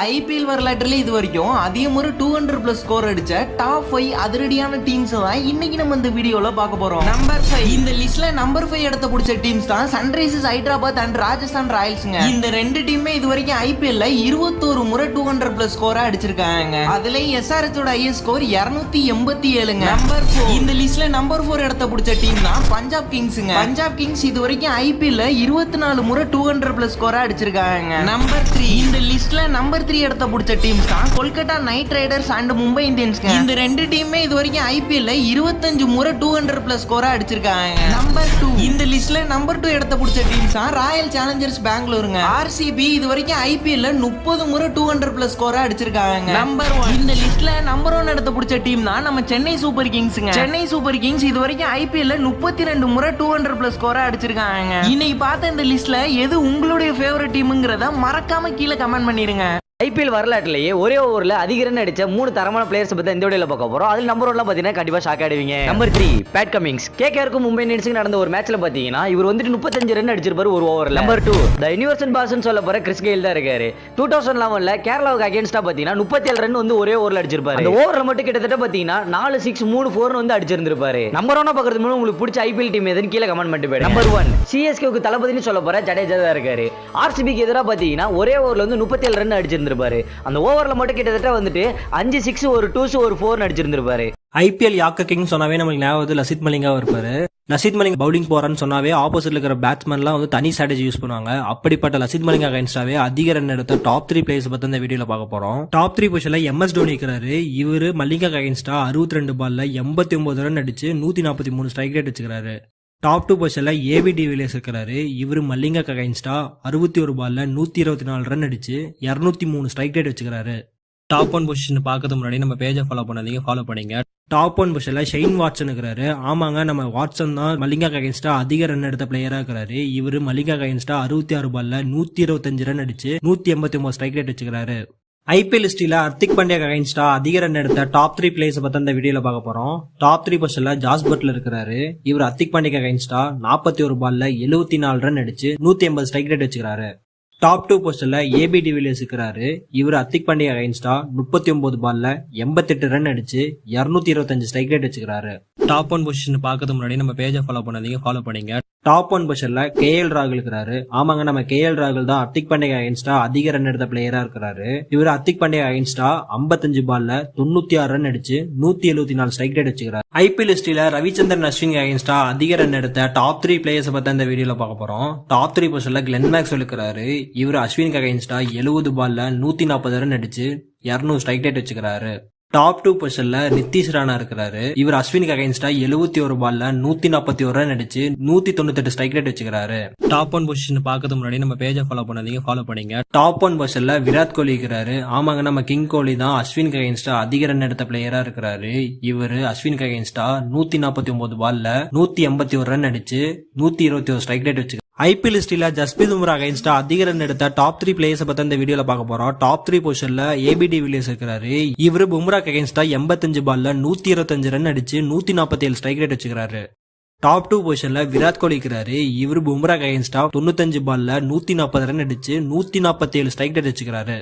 IPL வரலாற்றில் இது வரைக்கும் அதிகம் ஒரு 200+ ஸ்கோர் அடிச்ச டாப் 5 அதிரடியான டீம்ஸ் தான் இன்னைக்கு நம்ம இந்த வீடியோல பார்க்க போறோம். நம்பர் 5 இந்த லிஸ்ட்ல நம்பர் 5 இடத்த பிடிச்ச டீம்ஸ் தான் சன்ரைசர்ஸ் ஹைதராபாத் அண்ட் ராஜஸ்தான் ராயல்ஸ்ங்க. இந்த ரெண்டு டீமே இது வரைக்கும் ஐபிஎல்ல 21 முறை 200+ ஸ்கோரா அடிச்சிருக்காங்க. அதுல எஸ்ஆர்எச் ஓட ஹையஸ்ட் ஸ்கோர் 287ங்க. நம்பர் 4 இந்த லிஸ்ட்ல நம்பர் 4 இடத்த பிடிச்ச டீம் தான் பஞ்சாப் கிங்ஸ்ங்க. பஞ்சாப் கிங்ஸ் இது வரைக்கும் ஐபிஎல்ல 24 முறை 200+ ஸ்கோரா அடிச்சிருக்காங்க. நம்பர் 3 இந்த லிஸ்ட்ல நம்பர் 3 இடத்த பிடிச்ச டீம்ஸ் தான் Kolkata night Riders and Mumbai Indians. இந்த ரெண்டு டீமே இது வரைக்கும் ஐபிஎல்ல 25 முறை 200+ ஸ்கோரா அடிச்சிருக்காங்க. நம்பர் 2 இந்த லிஸ்ட்ல நம்பர் 2 இடத்த பிடிச்ச டீம்ஸ் தான் ராயல் சேலஞ்சர்ஸ் பெங்களூருங்க. ஆர்சிபி இது வரைக்கும் ஐபிஎல்ல 30 முறை 200+ ஸ்கோரா அடிச்சிருக்காங்க. நம்பர் 1 இந்த லிஸ்ட்ல நம்பர் 1 இடத்த பிடிச்ச டீம் தான் நம்ம சென்னை சூப்பர் கிங்ஸ்ங்க. சென்னை சூப்பர் கிங்ஸ் இது வரைக்கும் ஐபிஎல்ல 32 முறை 200+ ஸ்கோரா அடிச்சிருக்காங்க. இன்னைக்கு பார்த்த இந்த லிஸ்ட்ல எது உங்களுடைய ஃபேவரட் டீம்ங்கறத மறக்காம கீழே கமெண்ட் பண்ணிருங்க. ஐபிஎல் வரலாற்றிலேயே ஒரே ஓவரில் அதிக ரன் அடிச்ச 3 தரமான பிளேயர்ஸ் பற்றி இந்த வீடியோவில் பார்க்க போகிறோம். அதில் நம்பர் 1 பார்த்தீங்கன்னா கண்டிப்பாக ஷாக் ஆகிடுவீங்க. Number 3 Pat Cummins. கேகேஆருக்கும் மும்பை இந்தியன்ஸுக்கு நடந்த ஒரு மேட்ச்ல பார்த்தீங்கன்னா இவர் வந்துட்டு 35 ரன் அடிச்சிருப்பாரு ஒரு ஓவரில். நம்பர் 2 த யூனிவர்சல் பாஸ்ன்னு சொல்ல போற கிறிஸ் கெயில் தான் இருக்காரு. 2011ல் கேரளாவுக்கு அகேன்ஸ்டா பார்த்தீங்கன்னா 37 ரன் வந்து ஒரே ஓவரில் அடிச்சிருப்பாரு. அந்த ஓவரில் மட்டும் கிட்டத்தட்ட பார்த்தீங்கன்னா 4 6 3 4 வந்து அடிச்சிருந்திருப்பாரு. நம்பர் 1 பார்க்கறது மூலம் உங்களுக்கு பிடிச்ச ஐபிஎல் டீம் எதுன்னு கீழே கமெண்ட் பண்ணிட்டு போயிடுங்க. நம்பர் 1 சிஎஸ்கேவுக்கு தளபதினு சொல்ல போற ஜடேஜா தான் இருக்காரு. ஆர்சிபிக்கு எதிராக பார்த்தீங்கன்னா ஒரே ஓவரில் வந்து 37 ரன் அடிச்சிருந்திருப்பாரு. அந்த ஓவர்ல மட்டும் கிட்டத்தட்ட வந்துட்டு 5 6 ஒரு 2 ஒரு 4 அடிச்சிருந்திருப்பாரு. ஐபிஎல் யாக்க கிங் சொன்னாவே நமக்கு ஞாபகம் லசித் மலிங்கா இருப்பாரு. லசித் மலிங்கா பவுலிங் போறான்னு சொன்னாவே ஆப்போசிட்ல இருக்கிற பேட்ஸ்மேன்லாம் வந்து தனி ஸ்ட்ராட்டஜி யூஸ் பண்ணுவாங்க. அப்படிப்பட்ட லசித் மலிங்கா அகைன்ஸ்டாவே அதிக ரன் எடுத்த டாப் 3 பிளேயர்ஸ் பத்தி இந்த வீடியோல பார்க்க போறோம். டாப் 3 பொசிஷன்ல எம்எஸ் டோனி இருக்கிறாரு. இவரு மலிங்கா அகைன்ஸ்டா 62 பால்ல 89 ரன் அடிச்சு 143 ஸ்ட்ரைக் ரேட் வச்சுக்கிறாரு. டாப் 2 பொசிஷன்ல ஏபி டிவிலியர்ஸ் இருக்கிறாரு. இவரு மல்லிங்கா அகைன்ஸ்டா 61 பால்ல 124 ரன் அடிச்சு 203 ஸ்ட்ரைக் ரேட் வச்சுக்கிறாரு. டாப் 1 பொசிஷன் பார்க்கறது முன்னாடி நம்ம பேஜை ஃபாலோ பண்ணாதீங்க, ஃபாலோ பண்ணீங்க. டாப் 1 பொசிஷன்ல ஷெயின் வாட்சன் இருக்கிறாரு. ஆமாங்க, நம்ம வாட்சன் தான் மல்லிங்கா அகைன்ஸ்டா அதிக ரன் எடுத்த பிளேயரா இருக்கிறாரு. இவரு மல்லிங்கா அகைன்ஸ்டா 66 பால்ல 125 ரன் அடிச்சு 189 ஸ்ட்ரைக் ரேட் வச்சுக்கிறாரு. ஐபிஎல் ஹிஸ்டரியில ஹர்திக் பாண்டியா அகைன்ஸ்டா அதிக ரன் எடுத்த டாப் 3 பிளேயர்ஸ் பத்தி இந்த வீடியோல பார்க்க போறோம். டாப் 3 பொசிஷன்ல ஜாஸ் பட்லர் இருக்கிறாரு. இவர் ஹர்திக் பாண்டியா அகைன்ஸ்டா 41 பால்ல 74 ரன் அடிச்சு 180 ஸ்ட்ரைக் ரேட் வச்சுக்கிறாரு. டாப் 2 பொசிஷன்ல ஏபி டிவிலியர்ஸ் இருக்கிறாரு. இவர் ஹர்திக் பாண்டியா அகைன்ஸ்டா 39 பால்ல 88 ரன் அடிச்சு 225 ஸ்ட்ரைக் ரேட் வச்சுக்கிறாரு. டாப் 1 பொசிஷன் பார்க்கறது முன்னாடி நம்ம பேஜை ஃபாலோ பண்ணாதீங்க, ஃபாலோ பண்ணீங்க. டாப் 1 பொசிஷன்ல கேஎல் ராகுல் இருக்கிறாரு. ஆமாங்க, நம்ம கேஎல் ராகுல் தான் ஹர்திக் பாண்டியா அகைன்ஸ்டா அதிக ரன் எடுத்த பிளேயரா இருக்கிறாரு. இவர் ஹர்திக் பாண்டியா அகைன்ஸ்டா 55 பால்ல 96 ரன் அடிச்சு 174 ஸ்ட்ரைக் ரேட் வச்சுக்கிறாரு. ஐபிஎல் ஹிஸ்டரியில ரவிச்சந்திரன் அஸ்வின் அகைன்ஸ்டா அதிக ரன் எடுத்த டாப் 3 பிளேயர்ஸ் பத்தி இந்த வீடியோல பார்க்க போறோம். டாப் 3 பொசிஷன்ல கிளென் மேக்ஸ்வெல் இருக்கிறாரு. இவர் அஸ்வின் அகைன்ஸ்டா 70 பால்ல 140 ரன் அடிச்சு 200 ஸ்ட்ரைக் ரேட் வச்சுக்கிறாரு. டாப் 2 பொசிஷன்ல நிதிஷ் ராணா இருக்கிறாரு. இவர் அஸ்வினுக்கு அகைன்ஸ்டா 71 பால்ல 141 ரன் அடிச்சு 198 ஸ்ட்ரைக் ரேட் வச்சுக்கிறாரு. டாப் 1 பொசிஷன் பார்க்கறது முன்னாடி நம்ம பேஜை ஃபாலோ பண்ணாதீங்க, ஃபாலோ பண்ணீங்க. டாப் 1 பொசிஷன்ல விராட் கோலி இருக்கிறாரு. ஆமாங்க, நம்ம கிங் கோலி தான் அஸ்வினுக்கு அகைன்ஸ்டா அதிக ரன் எடுத்த பிளேயரா இருக்கிறாரு. இவரு அஸ்வினுக்கு அகைன்ஸ்டா 149 பால்ல 181 ரன் அடிச்சு 121 ஸ்ட்ரைக் ரேட் வச்சுக்கிறாரு. ஐபிஎல் ஹிஸ்டரியில ஜஸ்பிரீத் பும்ரா அகைன்ஸ்டா அதிக ரன் எடுத்த டாப் 3 பிளேயர்ஸ் பத்தி இந்த வீடியோல பார்க்க போறோம். டாப் 3 பொசிஷன்ல ஏபி டிவிலியர்ஸ் இருக்கிறாரு. இவரு பும்ரா அகைன்ஸ்டா 85 பால்ல 125 ரன் அடிச்சு 147 ஸ்ட்ரைக் ரேட் வச்சுக்கிறாரு. டாப் 2 பொசிஷன்ல விராட் கோலி இருக்கிறாரு. இவரு பும்ரா அகைன்ஸ்டா 95 பால்ல 140 ரன் அடிச்சு 147 ஸ்ட்ரைக் ரேட் வச்சுக்கிறாரு.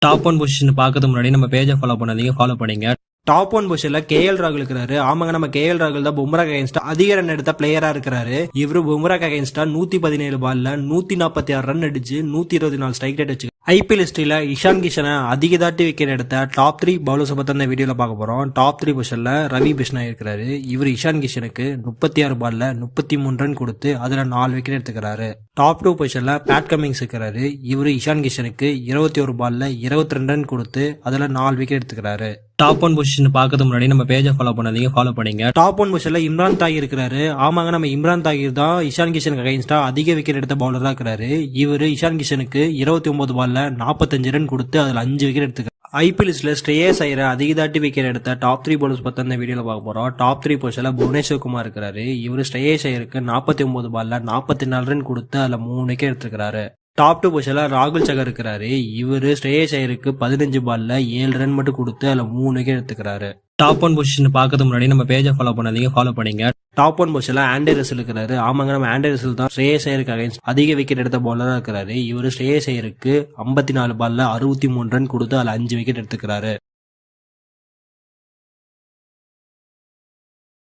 டாப் 1 பொசிஷன் பார்க்கறது முன்னாடி நம்ம பேஜை ஃபாலோ பண்ணாதீங்க, ஃபாலோ பண்ணீங்க. டாப் 1 பொசிஷன்ல கேஎல் ராகுல் இருக்கிறாரு. ஆமாங்க, நம்ம கேஎல் ராகுல் தான் பும்ரா அகைன்ஸ்டா அதிக ரன் எடுத்த பிளேயரா இருக்கிறாரு. இவரு பும்ரா அகைன்ஸ்டா 117 பால்ல 146 ரன் அடிச்சு 124 ஸ்ட்ரைக் ரேட் வச்சு. ஐபிஎல் ஹிஸ்டரியில இஷான் கிஷனை அதிக தாட்டி விக்கெட் எடுத்த டாப் 3 பவுலர்ஸ் பத்தி இந்த வீடியோல பார்க்க போறோம். டாப் 3 பொசிஷன்ல ரவி பிஷ்னாய் இருக்கிறாரு. இவர் இஷான் கிஷனுக்கு 36 பால்ல 33 ரன் கொடுத்து அதுல 4 விக்கெட் எடுத்துக்கிறாரு. டாப் 2 பொசிஷன்ல பேட் கமிங்ஸ் இருக்கிறாரு. இவரு இஷான் கிஷனுக்கு 21 பால்ல 22 ரன் கொடுத்து அதுல 4 விக்கெட் எடுத்துக்கிறாரு. டாப் 1 பொசிஷன் பார்க்கறது முன்னாடி நம்ம பேஜை ஃபாலோ பண்ணாதீங்க, ஃபாலோ பண்ணீங்க. டாப் 1 பொசிஷன்ல இம்ரான் தாகிர் இருக்கிறாரு. ஆமாங்க, நம்ம இம்ரான் தாகிர் தான் இஷான் கிஷனுக்கு அகைன்ஸ்டா அதிக விக்கெட் எடுத்த பவுலரா இருக்கிறாரு. இவரு இஷான் கிஷனுக்கு 29 பால்ல 45 ரன் கொடுத்து அதுல 5 விக்கெட் எடுத்துக்கிறாரு. ஐபிஎல் லிஸ்ட்ல ஸ்ரேயஸ் ஐயர் அதிக தாட்டி விக்கெட் எடுத்த டாப் 3 பவுலர்ஸ் பத்தி இந்த வீடியோல பார்க்க போறோம். டாப் 3 பொசிஷன்ல புவனேஸ்வர் குமார் இருக்கிறாரு. இவரு ஸ்ரேயஸ் ஐயருக்கு 49 பால்ல 44 ரன் கொடுத்து அதுல 3 விக்கெட் எடுத்துக்கிறாரு. டாப் 2 பொசிஷன்ல ராகுல் சகர் இருக்கிறாரு. இவரு ஸ்ரேயஸ் ஐயருக்கு 15 பால்ல 7 ரன் மட்டும் கொடுத்து அதுல 3 விக்கெட் எடுத்துக்கிறாரு. டாப் 1 பொசிஷன் பார்க்கறது முன்னாடி நம்ம பேஜை ஃபாலோ பண்ணாதீங்க, ஃபாலோ பண்ணீங்க. டாப் 1 பொசிஷன்ல ஆண்டே ரசல் இருக்கிறாரு. ஆமாங்க, நம்ம ஆண்டே ரசல் தான் ஸ்ரேயஸ் ஐயருக்கு அகைன்ஸ்ட் அதிக விக்கெட் எடுத்த பவுலரா இருக்கிறாரு. இவரு ஸ்ரேயஸ் ஐயருக்கு 54 பால்ல 63 ரன் கொடுத்து அதுல 5 விக்கெட் எடுத்துக்கிறாரு.